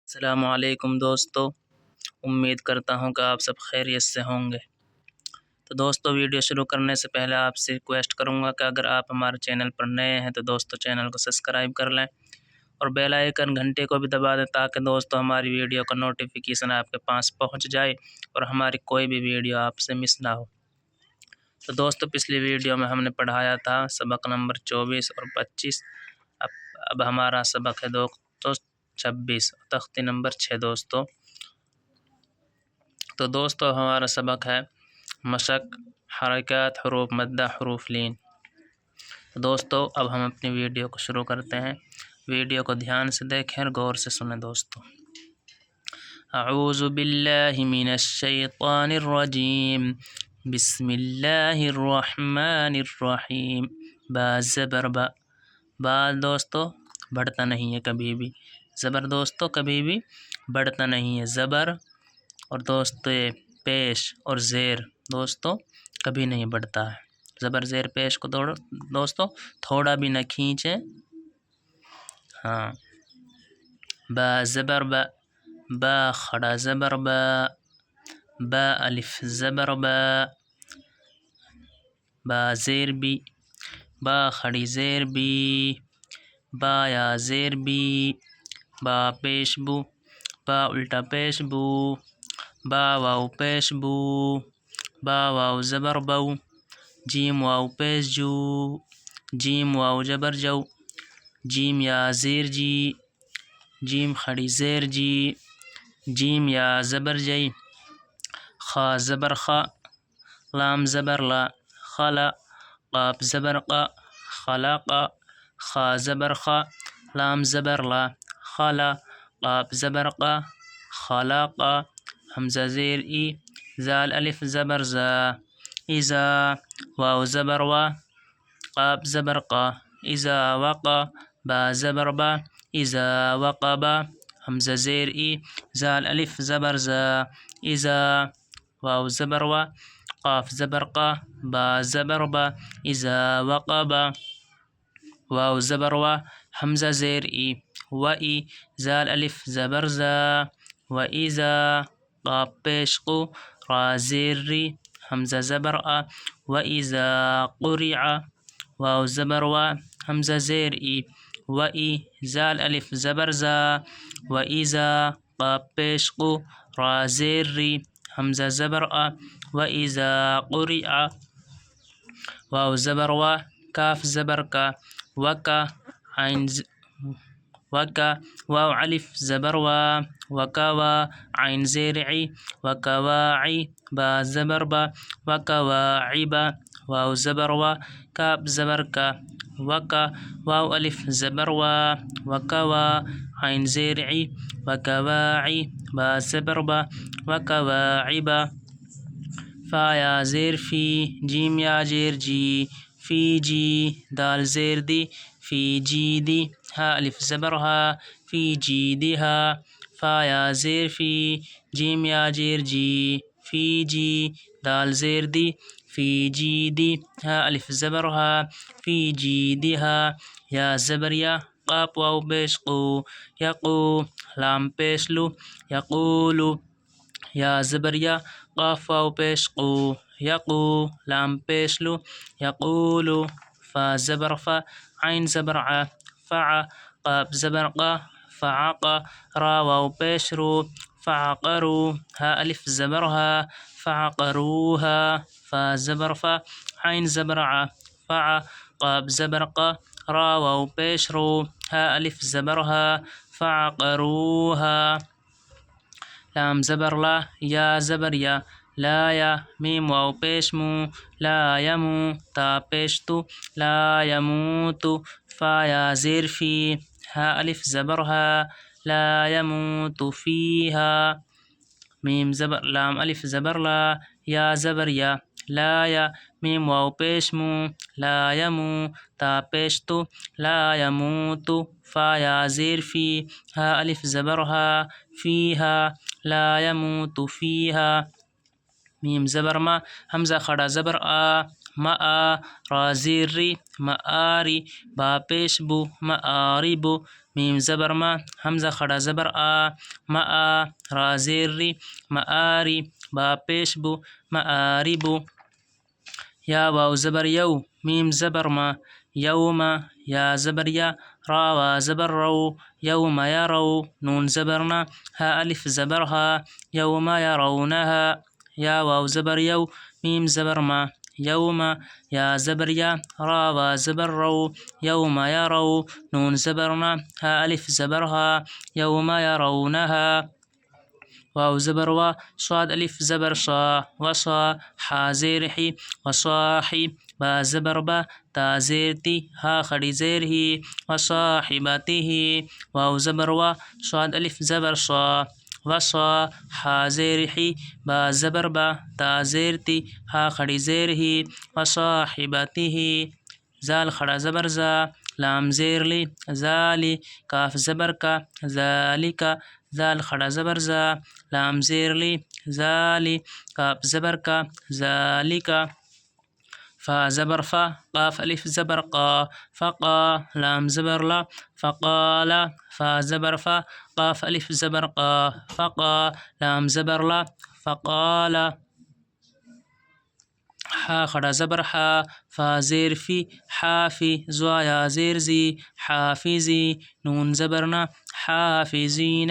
السلام علیکم دوستو، امید کرتا ہوں کہ آپ سب خیریت سے ہوں گے۔ تو دوستو، ویڈیو شروع کرنے سے پہلے آپ سے ریکویسٹ کروں گا کہ اگر آپ ہمارے چینل پر نئے ہیں تو دوستو چینل کو سبسکرائب کر لیں اور بیل آئیکن گھنٹے کو بھی دبا دیں تاکہ دوستو ہماری ویڈیو کا نوٹیفیکیشن آپ کے پاس پہنچ جائے اور ہماری کوئی بھی ویڈیو آپ سے مس نہ ہو۔ تو دوستو، پچھلی ویڈیو میں ہم نے پڑھایا تھا سبق نمبر 24 اور 25۔ اب ہمارا سبق ہے دوستو 26، تختی نمبر 6 دوستو۔ تو دوستو ہمارا سبق ہے مشق، حرکات، حروف مدہ، حروف لین۔ تو دوستو اب ہم اپنی ویڈیو کو شروع کرتے ہیں۔ ویڈیو کو دھیان سے دیکھیں اور غور سے سنیں دوستو۔ اعوذ باللہ من الشیطان الرجیم، بسم اللہ الرحمن الرحیم۔ با زبر با، با دوستو بڑھتا نہیں ہے کبھی بھی، زبر دوستو کبھی بھی بڑھتا نہیں ہے، زبر اور دوستو یہ پیش اور زیر دوستو کبھی نہیں بڑھتا ہے۔ زبر زیر پیش کو دوستو تھوڑا بھی نہ کھینچیں۔ ہاں، با زبر با، با کھڑا زبر با، با الف زبر با، با زیر بی، با کھڑی زیر بی، با یا زیر بی، با پیش بو، با الٹا پیش بو، با واو پیش بو، با واو زبر بو، جیم واو پیش جو، جیم واو جبر جو، جیم یا زیر جی، جیم کھڑی زیر جی، جیم یا زبر جی، خا زبر خا، لام زبر لا، خلا، قاف زبر قا، خلقا، خا زبر خا، لام زبر لا، خلا، قاف زبر قا، خلقا، حمزہ زیر ای، زال الف زبر زا، اذا، واو زبر وا، قاف زبر قا، اذا وقا، با زبر با، اذا وقبا، حمزہ زیر ای، زال الف زبر زا، اذا، واو زبر وا، قاف زبر قا، با زبر با، اذا وقبا، واو زبر وا، حمزہ زیر ای، و ای، زال الف زبر زا، و اذا، قاف پیش قو، را زیر ری، حمزہ زبر آ، و اذا قرع، واو زبر وا، حمزہ زیر ای، و ای، زال الف زبر زا، و اذا، قاف پیش قو، را زیر ری، حمزہ زبر آ، و اذا قرع، واو زبر وا، کاف زبر کا، وکا، عین وکا، واو الف زبر وا، وکوا، عین زیر عی، وکواعی، با زبر با، وکواعبا، واو زبر وا، کاف زبر کا، وکا، واو الف زبر وا، وکوا، عین زیر عی، وکواعی، با زبر با، وکواعبا، فا یا زیر فی، جیم یا زیر جی، فی جی، دال زیر دی، فی جی دی، ہا الف زبر ہا، فی جی دی ہا، فا یا زیر فی، جیم یا زیر جی، فی جی، دال زیر دی، فی جی دی، ہا الف زبر ہا، فی جی دی ہا، یا زبر یا، قاف واو پیش قو، یقو، لام پیش لو، یقولو، یا زبر یا، قاف واو پیش قو، یقو، لام پیش لو، یقولو، فا زبر فا، عین زبر ع، فع، قاف زبر قا، فعقا، را واو پیش رو، فعقرو، ہا الف زبر ہا، فعقروها، فا زبر فا، عین زبر ع، فع، قاف زبر قا، را واو پیش رو، ہا الف زبر ہا، فعقروها، لام زبر لا، یا زبر یا، لا یا، میم واو پیش مو، لا یمو، تا پیش تو، لا یموتو، فا یا زیر فی، ہا الف زبر ہا، لا یموت فیہا، میم زبر، لام الف زبر لا، یا زبر یا، لا یا، میم واو پیش مو، لا یمو، تا پیش تو، لا یموت، فا یا زیر فی، ہا الف زبر ہا، فیہا، لا یموت فیہا، میم زبر ما، حمزہ کھڑا زبر آ، مآ را زیر ری معاری با پیش بو معارب میم زبر ما حمزہ خڑا زبر آ مآ را زیر ری معاری با پیش بو معارب یا واو زبر یو میم زبر ما یوم یا زبر یا را وا زبر رو یوم یرو نون زبرنا ها الف زبر ها یوم یرونها یا واو زبر یو میم زبر ما یوم یا زبر یا را وا زبر رو یوم یرو نون زبرنا ها الف زبر ها یوم یرونها واو زبر و صاد الف زبر صا وصا حا زیر حی وصاحی با زبر با تا زیر تی ها خڑی زیر ہی وصاحبته واو زبر و صاد الف زبر صا وصا حا زیر حی با زبر با تا زیر تی ها خڑی زیر ہی وصاحبته زال خڑا زبر زا لام زیر لی زالی کاف زبر کا ذالکا زال خڑا زبر زا لام زیر لی زالی کاف زبر کا ذالکا فا زبر فا قاف الف زبر قا فقا لام زبر لا فقالا فا زبر فا قاف الف زبر قا فقا لام زبر لا فقالا حا خڑا زبر حا فا زیر فی حافی زوایا زیر زی حافظی نون زبرنا حافظین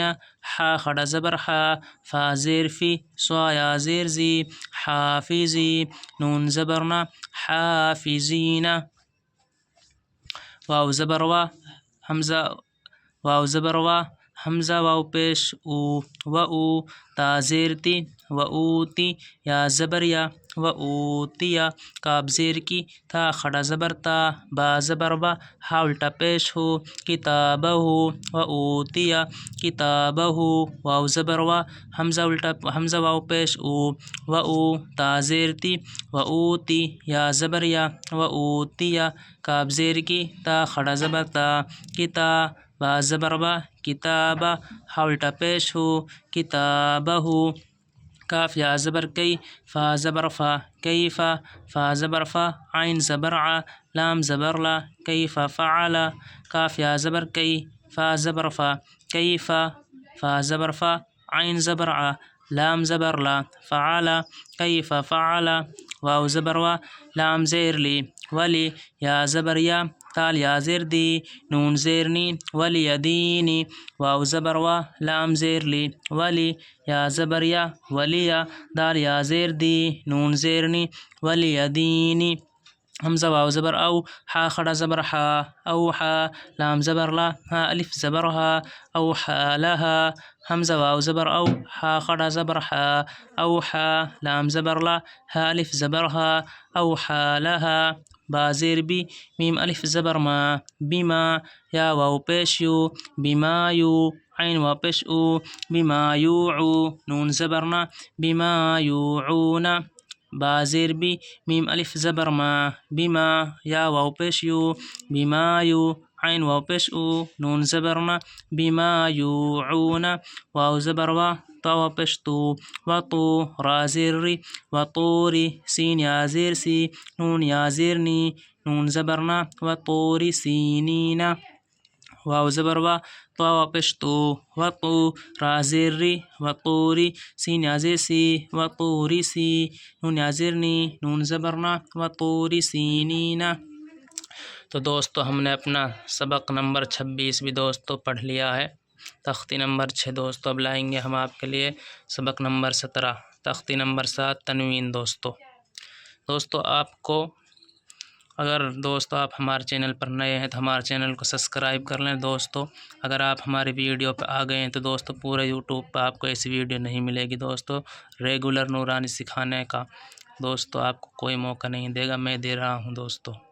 حا خڑا زبر حا فا زیر فی زوایا زیر زی حافظی نون زبرنا حافظین واو زبر وا حمزہ واو زبر وا حمزہ واو پیش او و او تا زیر تی و اوتی یا زبر یا و اوتیا کاب زیر کی تا خڑا زبر تا با زبر با ہا الٹا پیش ہو کتابہ و اوتیا کتابہ واو زبر وا حمزہ الٹا حمزہ واو پیش او و او تا زیر تی و اوتی یا زبر یا و اوتیا کاب زیر کی تا خڑا زبر تا کتا با زبر با کتابہ ہا الٹا پیش ہو کتابہ کاف یا زبر کئی فا زبر فا کیفا فا زبر فا عین زبر ع لام زبر لا کیفا فعلا کاف یا زبر کئی فا زبر فا کیفا فا زبر فا عین زبر ع لام زبر لا فعلا کیفا فعلا واو زبر وا لام زیر لی ولی یا زبر یا تال یا زیر دی نون زیر نی ولی دینی واو زبر وا لام زیر لی ولی یا زبر یا ولی دال یا زیر دی نون زیر نی ولی دینی حمزہ واو زبر او حا خڑا زبر حا او حا لام زبر لا ها الف زبر ها او حا لها حمزہ واو زبر او حا خڑا زبر حا او حا لام زبر لا ها الف زبر ها او حا لها با زیر بی میم الف زبر ما بما یا واو پیش یو بما یو عین واو پیش او بما یوعو نون زبرنا بما یوعون با زیر بی میم الف زبر ما بما یا واو پیش یو بما یو عین واو پیش او نون زبرنا بما یوعون واو زبر وا طا واو پیش تو و تو را زیر ری و طوری سین یا زیر سی نون یا زیر نی نون زبرنا و طوری سینینا واو زبر وا طا واو پیش تو و تو را زیر ری و طوری سین یا زیر سی و طوری سی نون یا زیر نی نون زبرنا و طوری سینینا تو دوستو ہم نے اپنا سبق نمبر 26 بھی دوستو پڑھ لیا ہے۔ تختی نمبر 6 دوستو اب لائیں گے ہم آپ کے لیے سبق نمبر 17 تختی نمبر 7 تنوین دوستو آپ کو اگر دوستو آپ ہمارے چینل پر نئے ہیں تو ہمارے چینل کو سبسکرائب کر لیں دوستو۔ اگر آپ ہماری ویڈیو پہ آ گئے ہیں تو دوستو پورے یوٹیوب پہ آپ کو ایسی ویڈیو نہیں ملے گی دوستو۔ ریگولر نورانی سکھانے کا دوستو آپ کو کوئی موقع نہیں دے گا، میں دے رہا ہوں دوستو۔